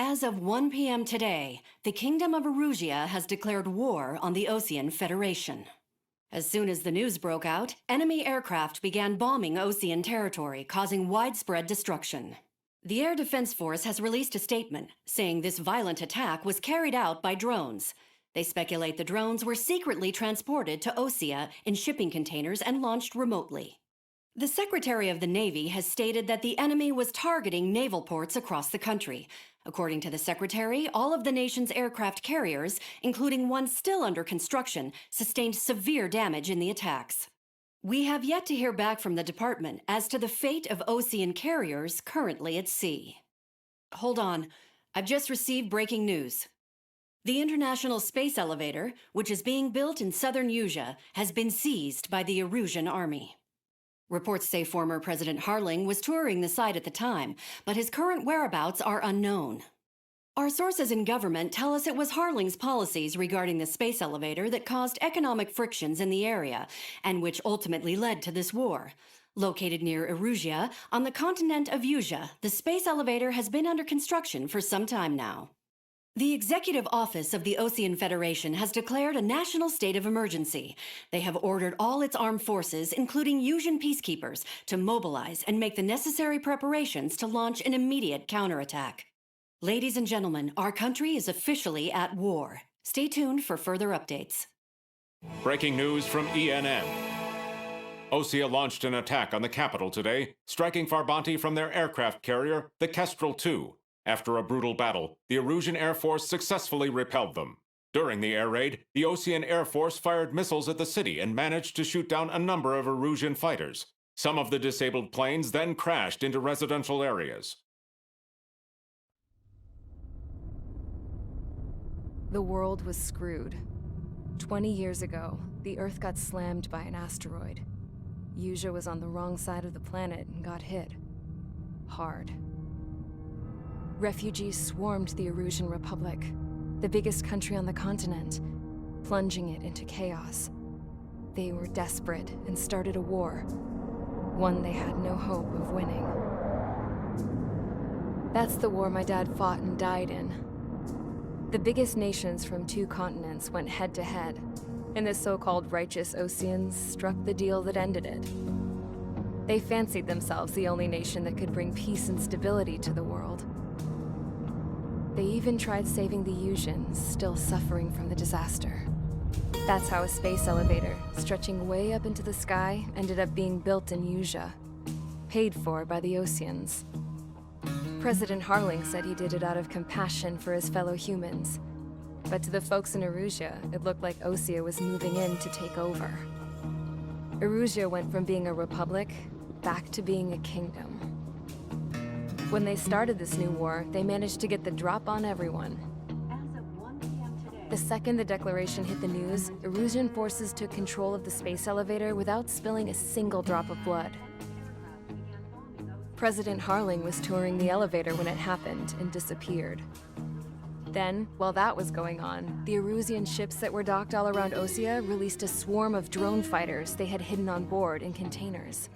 As of 1 p.m. today, the Kingdom of Erusia has declared war on the Osean Federation. As soon as the news broke out, enemy aircraft began bombing Osean territory, causing widespread destruction. The Air Defense Force has released a statement saying this violent attack was carried out by drones. They speculate the drones were secretly transported to Osea in shipping containers and launched remotely. The Secretary of the Navy has stated that the enemy was targeting naval ports across the country. According to the Secretary, all of the nation's aircraft carriers, including one still under construction, sustained severe damage in the attacks. We have yet to hear back from the department as to the fate of Osean carriers currently at sea. Hold on, I've just received breaking news. The International Space Elevator, which is being built in southern Erusia, has been seized by the Erusian army. Reports say former President Harling was touring the site at the time, but his current whereabouts are unknown. Our sources in government tell us it was Harling's policies regarding the space elevator that caused economic frictions in the area, and which ultimately led to this war. Located near Erusia, on the continent of Erusia, the space elevator has been under construction for some time now. The Executive Office of the Osean Federation has declared a national state of emergency. They have ordered all its armed forces, including Erusian peacekeepers, to mobilize and make the necessary preparations to launch an immediate counterattack. Ladies and gentlemen, our country is officially at war. Stay tuned for further updates. Breaking news from ENN. Osea launched an attack on the capital today, striking Farbanti from their aircraft carrier, the Kestrel II. After a brutal battle, the Erusian Air Force successfully repelled them. During the air raid, the Osean Air Force fired missiles at the city and managed to shoot down a number of Erusian fighters. Some of the disabled planes then crashed into residential areas. The world was screwed. 20 years ago, the Earth got slammed by an asteroid. Erusia was on the wrong side of the planet and got hit. Hard. Refugees swarmed the Erusian Republic, the biggest country on the continent, plunging it into chaos. They were desperate and started a war, one they had no hope of winning. That's the war my dad fought and died in. The biggest nations from 2 continents went head-to-head, and the so-called righteous Oseans struck the deal that ended it. They fancied themselves the only nation that could bring peace and stability to the world. They even tried saving the Erusians, still suffering from the disaster. That's how a space elevator, stretching way up into the sky, ended up being built in Erusia, paid for by the Oseans. President Harling said he did it out of compassion for his fellow humans. But to the folks in Erusia, it looked like Osea was moving in to take over. Erusia went from being a republic back to being a kingdom. When they started this new war, they managed to get the drop on everyone. As of 1 p.m. today, The second the declaration hit the news, Erusian forces took control of the space elevator without spilling a single drop of blood. President Harling was touring the elevator when it happened and disappeared. Then, while that was going on, the Erusian ships that were docked all around Osea released a swarm of drone fighters they had hidden on board in containers.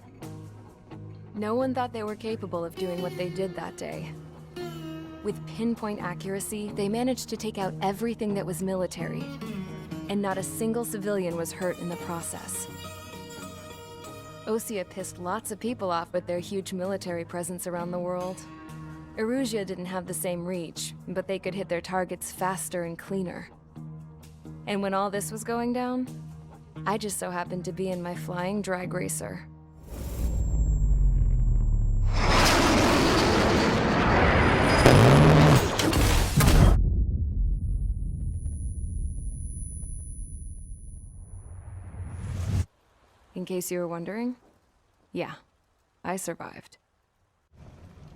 No one thought they were capable of doing what they did that day. With pinpoint accuracy, they managed to take out everything that was military, and not a single civilian was hurt in the process. Osea pissed lots of people off with their huge military presence around the world. Erusia didn't have the same reach, but they could hit their targets faster and cleaner. And when all this was going down, I just so happened to be in my flying drag racer. In case you were wondering, yeah, I survived.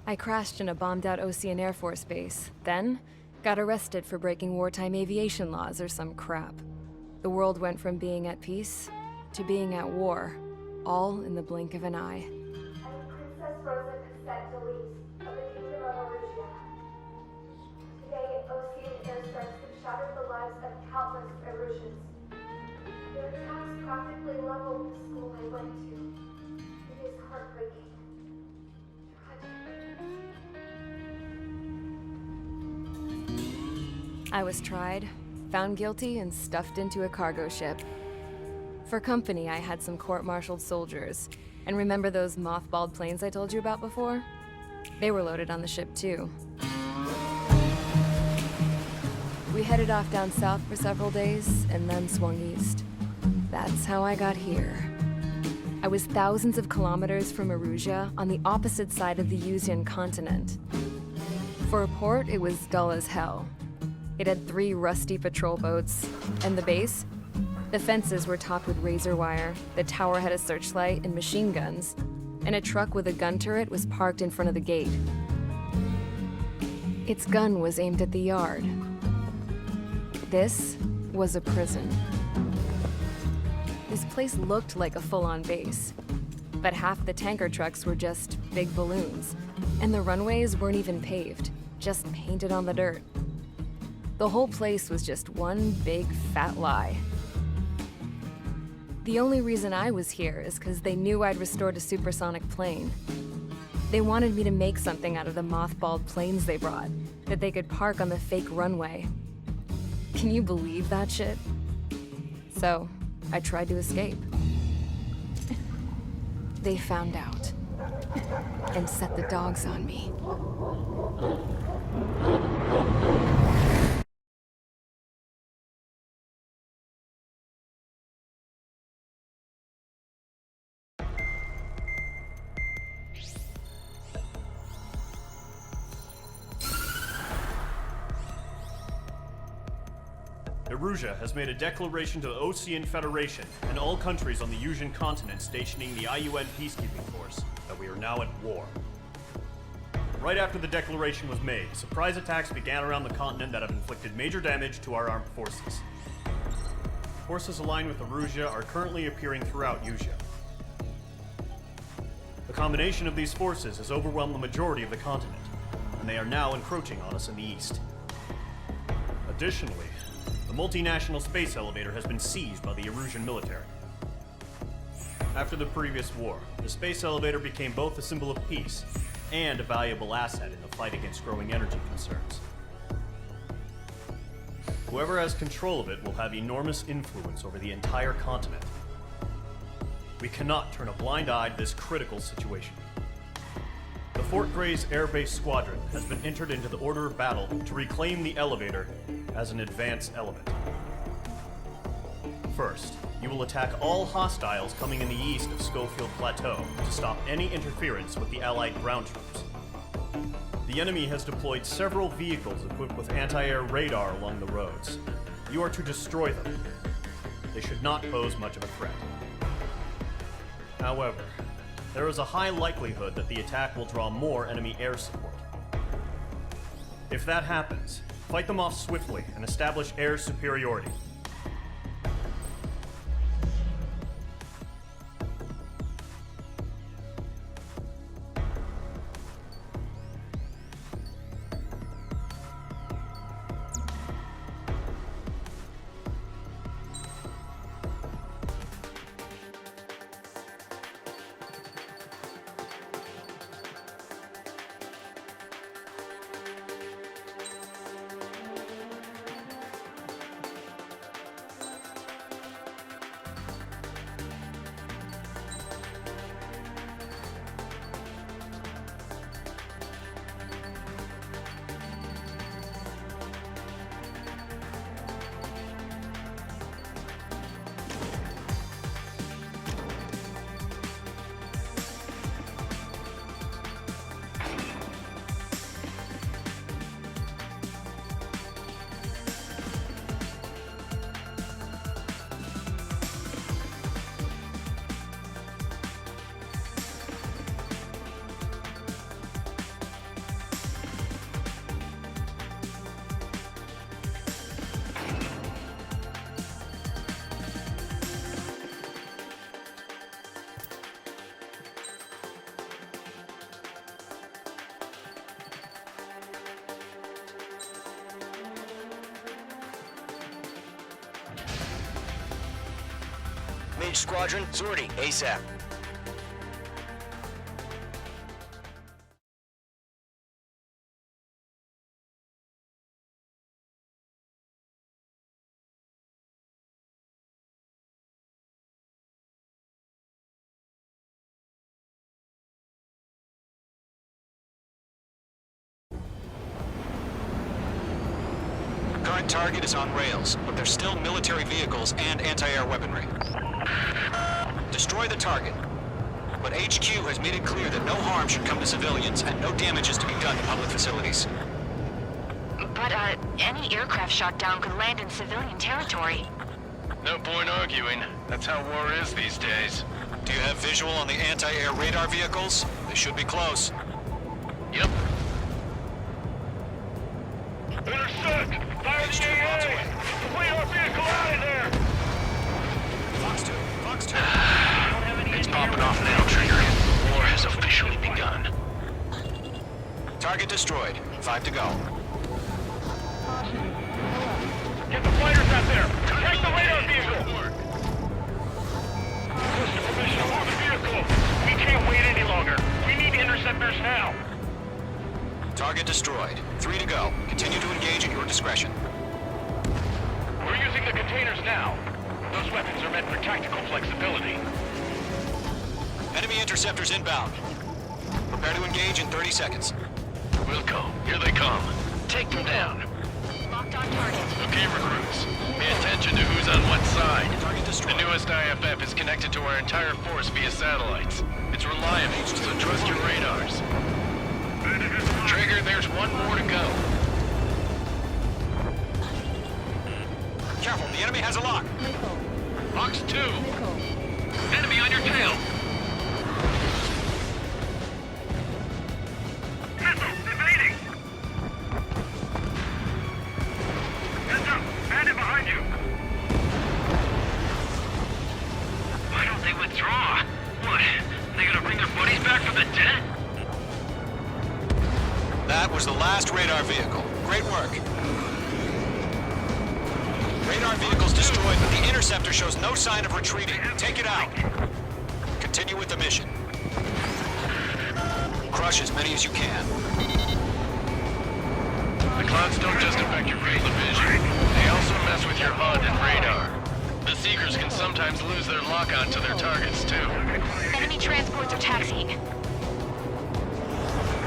I crashed in a bombed-out Osean Air Force base, then got arrested for breaking wartime aviation laws or some crap. The world went from being at peace to being at war, all in the blink of an eye. I am Princess Rosa Cassette of the Kingdom of Erusia. Today, Osean airstrikes have shattered the lives of countless Erusians. Their attacks practically leveled the school I went to. It is heartbreaking. Tragic. I was tried, found guilty, and stuffed into a cargo ship. For company, I had some court-martialed soldiers. And remember those mothballed planes I told you about before? They were loaded on the ship, too. We headed off down south for several days, and then swung east. That's how I got here. I was thousands of kilometers from Erusia, on the opposite side of the Yuzian continent. For a port, it was dull as hell. It had 3 rusty patrol boats, and the base? The fences were topped with razor wire, the tower had a searchlight and machine guns, and a truck with a gun turret was parked in front of the gate. Its gun was aimed at the yard. This was a prison. This place looked like a full-on base, but half the tanker trucks were just big balloons, and the runways weren't even paved, just painted on the dirt. The whole place was just one big fat lie. The only reason I was here is because they knew I'd restored a supersonic plane. They wanted me to make something out of the mothballed planes they brought, that they could park on the fake runway. Can you believe that shit? So, I tried to escape. They found out, and set the dogs on me. Erusia has made a declaration to the Ocean Federation and all countries on the Yuzian continent stationing the IUN peacekeeping force that we are now at war. Right after the declaration was made, surprise attacks began around the continent that have inflicted major damage to our armed forces. Forces aligned with Erusia are currently appearing throughout Yusia. The combination of these forces has overwhelmed the majority of the continent, and they are now encroaching on us in the east. Additionally, the multinational space elevator has been seized by the Erusian military. After the previous war, the space elevator became both a symbol of peace and a valuable asset in the fight against growing energy concerns. Whoever has control of it will have enormous influence over the entire continent. We cannot turn a blind eye to this critical situation. The Fort Gray's Air Base Squadron has been entered into the order of battle to reclaim the elevator as an advance element. First, you will attack all hostiles coming in the east of Schofield Plateau to stop any interference with the Allied ground troops. The enemy has deployed several vehicles equipped with anti-air radar along the roads. You are to destroy them. They should not pose much of a threat. However, there is a high likelihood that the attack will draw more enemy air support. If that happens, fight them off swiftly and establish air superiority. Mage Squadron, sortie, ASAP. current target is on rails, but there's still military vehicles and anti-air weaponry. Destroy the target. But HQ has made it clear that no harm should come to civilians and no damage is to be done to public facilities. But, any aircraft shot down could land in civilian territory. No point arguing. That's how war is these days. Do you have visual on the anti-air radar vehicles? They should be close. Yep. Intercept! Fire the AA! Complete our vehicle out of there! Fox 2, Fox 2. It's popping off now, Trigger. War has officially begun. Target destroyed. 5 to go. Get the fighters out there! Protect the radar vehicle! Request permission for the vehicle! We can't wait any longer! We need interceptors now! Target destroyed. 3 to go. Continue to engage at your discretion. We're using the containers now. Those weapons are meant for tactical flexibility. Enemy interceptors inbound. Prepare to engage in 30 seconds. Wilco, here they come. Take them down. Locked on target. Okay, recruits. Pay attention to who's on what side. Target The destroyed. newest IFF is connected to our entire force via satellites. It's reliable, so trust your radars. Trigger, there's one more to go. Careful, the enemy has a lock. Fox 2! Enemy on your tail! Missile! Evading! Heads up! Bandit behind you! Why don't they withdraw? What? They gonna bring their buddies back from the dead? That was the last radar vehicle. Great work. Radar vehicle's destroyed, but the interceptor shows no sign of retreating. Take it out. Continue with the mission. Crush as many as you can. The clouds don't just affect your field of vision. They also mess with your HUD and radar. The Seekers can sometimes lose their lock-on to their targets, too. Enemy transports are taxiing.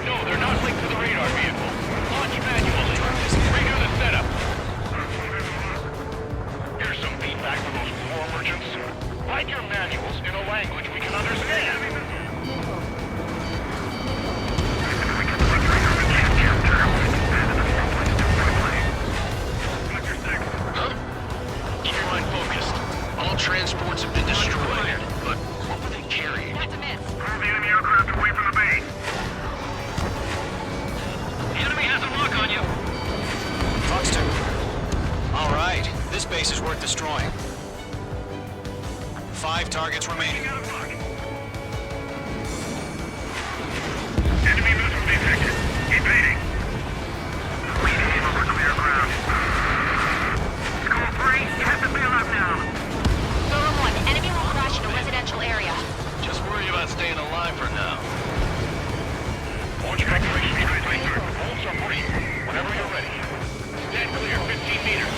No, they're not linked to the radar vehicle. Launch manually. Redo the setup. Here's some feedback from those war merchants. Write your manuals in a language we can understand. Huh? Keep your mind focused. All transports have been destroyed, but what were they carrying? That's a miss. Move the enemy aircraft away from the base. The enemy has a lock on you. Fox 2. All right, this base is worth destroying. 5 targets remaining. Enemy missile detected. Evading. We need to clear ground. Score 3, you have to bail out now. Zone 1, enemy will crash in a residential area. Just worry about staying alive for now. Launch preparation complete. Bolts are free. Whenever you're ready. Stand clear, 15 meters.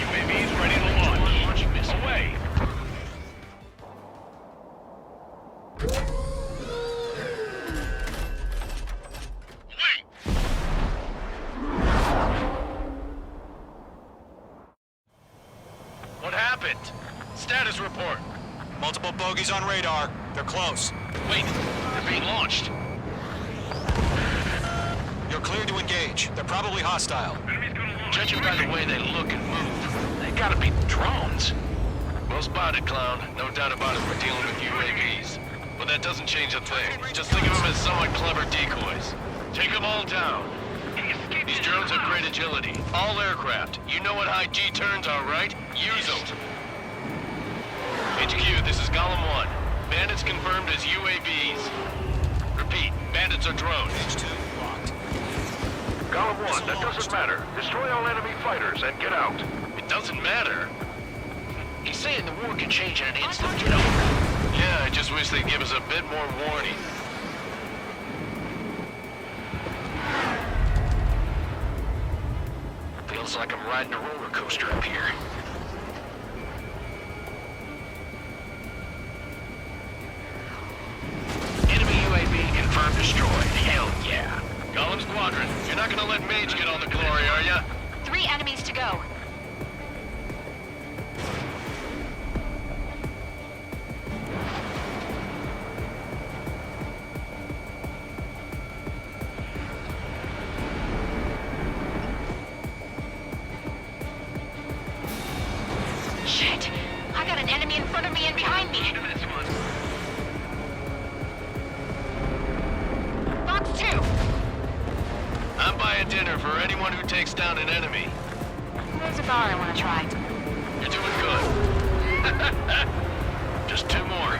UAVs ready to launch. Away. What happened? Status report. Multiple bogies on radar. They're close. Wait, they're being launched. You're cleared to engage. They're probably hostile. Judging by the way they look and move, they gotta be drones. Well spotted, Clown. No doubt about it, we're dealing with UAVs. But that doesn't change a thing. Just think of them as somewhat clever decoys. Take them all down. These drones have great agility. All aircraft. You know what high G turns are, right? Use them. HQ, this is Golem 1. Bandits confirmed as UAVs. Repeat, bandits are drones. H2 locked. Golem 1, that doesn't matter. Destroy all enemy fighters and get out. It doesn't matter. He's saying the war can change in an instant, you know? Yeah, I just wish they'd give us a bit more warning. Feels like I'm riding a roller coaster up here. Enemy UAV confirmed destroyed. Hell yeah. Golem Squadron, you're not gonna let Mage get all the glory, are ya? 3 enemies to go. Shit! I got an enemy in front of me and behind me. Box 2! I'm buying dinner for anyone who takes down an enemy. There's a bar I want to try. You're doing good. Just 2 more.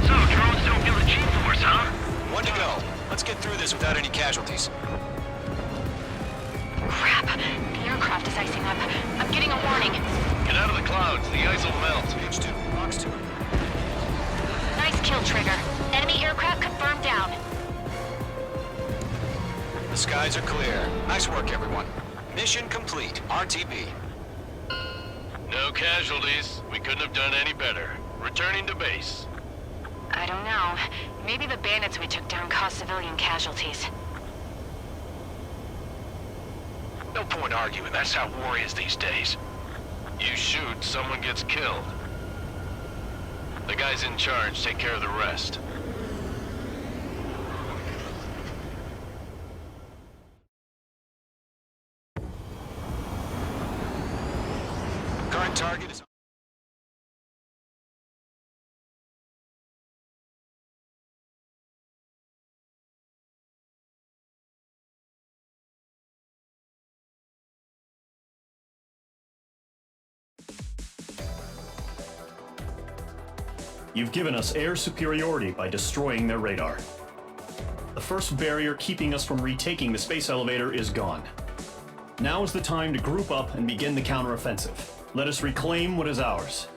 So, drones don't feel the G-force, huh? 1 to go. Let's get through this without any casualties. Crap! The aircraft is icing up. I'm getting a warning. Get out of the clouds. The ice will melt. H2, box 2. Nice kill, Trigger. Enemy aircraft confirmed down. The skies are clear. Nice work, everyone. Mission complete. RTB. No casualties. We couldn't have done any better. Returning to base. I don't know. Maybe the bandits we took down caused civilian casualties. No point arguing. That's how war is these days. You shoot, someone gets killed. The guys in charge take care of the rest. Current target is... You've given us air superiority by destroying their radar. The first barrier keeping us from retaking the space elevator is gone. Now is the time to group up and begin the counteroffensive. Let us reclaim what is ours.